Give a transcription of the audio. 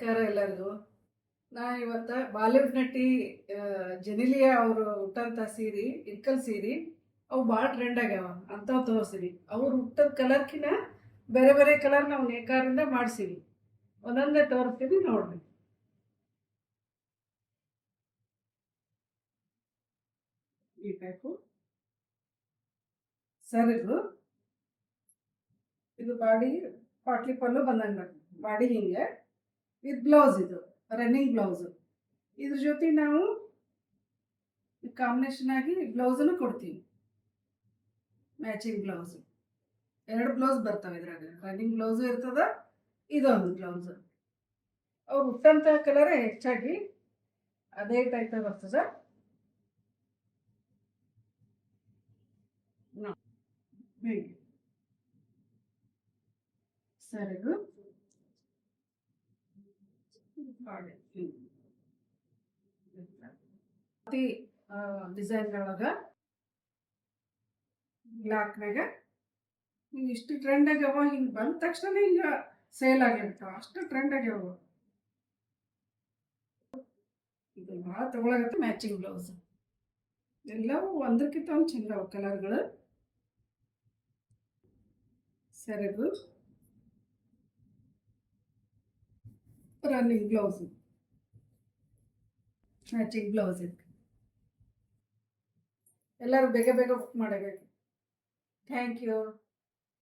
ನಮಸ್ಕಾರ ಎಲ್ಲರಿಗೂ. ನಾ ಇವತ್ತು ಬಾಲಿವುಡ್ ನಟಿ ಜೆನಿಲಿಯಾ ಅವರು ಹುಟ್ಟಂಥ ಸೀರೆ ಇಳ್ಕಲ್ ಸೀರೆ ಅವು ಭಾಳ ಟ್ರೆಂಡ್ ಆಗ್ಯಾವ ಅಂಥವು ತೋರಿಸಿರಿ. ಅವ್ರು ಹುಟ್ಟದ ಕಲರ್ಕಿನ ಬೇರೆ ಬೇರೆ ಕಲರ್ ನಾವು ನೇಕಾರಿಂದ ಮಾಡಿಸಿವಿ. ಒಂದೊಂದೇ ತೋರಿಸ್ತೀವಿ ನೋಡ್ರಿ. ಈ ಟೈಪು ಸರ್ ಇದು ಬಾಡಿ ಪಾಟ್ಲಿ ಪಲ್ಲು ಬಂದಂಗೆ ಬಾಡಿ ಹಿಂಗೆ ವಿತ್ ಬ್ಲೌಸ್, ಇದು ರನ್ನಿಂಗ್ ಬ್ಲೌಸು. ಇದ್ರ ಜೊತೆ ನಾವು ಕಾಂಬಿನೇಷನ್ ಆಗಿ ಬ್ಲೌಸನ್ನು ಕೊಡ್ತೀವಿ, ಮ್ಯಾಚಿಂಗ್ ಬ್ಲೌಸು. 2 ಬ್ಲೌಸ್ ಬರ್ತವೆ ಇದ್ರಾಗ. ರನ್ನಿಂಗ್ ಬ್ಲೌಸು ಇರ್ತದ, ಇದೊಂದು ಬ್ಲೌಸು. ಅವ್ರು ಹುಟ್ಟಂಥ ಕಲರೇ ಹೆಚ್ಚಾಗಿ ಅದೇ ಟೈಪ್ ಬರ್ತದ. ಹೀಗೆ ಸರಿದು ಡಿಸೈನ್ಗಳಾಗ ಬ್ಲಾಕ್ನಾಗ ಇಷ್ಟು ಟ್ರೆಂಡ್ ಆಗ್ಯಾವ. ಹಿಂಗೆ ಬಂದ ತಕ್ಷಣ ಹಿಂಗೆ ಸೇಲ್ ಆಗಿರ್ತಾವ, ಅಷ್ಟು ಟ್ರೆಂಡ್ ಆಗ್ಯಾವ. ಇದು ಭಾಳ ತಗೊಳಗತ್ತೆ. ಮ್ಯಾಚಿಂಗ್ ಬ್ಲೌಸ್ ಎಲ್ಲವೂ ಒಂದಕ್ಕಿಂತ ಒಂದು ಚಂದ ಅವ ಕಲರ್ಗಳು. ಸರಿದು ರನ್ನಿಂಗ್ ಬ್ಲೌಸು, ಮ್ಯಾಚಿಂಗ್ ಬ್ಲೌಸ್ ಇತ್ತು. ಎಲ್ಲರೂ ಬೇಗ ಬೇಗ ಬುಕ್ ಮಾಡಬೇಕು. Thank you.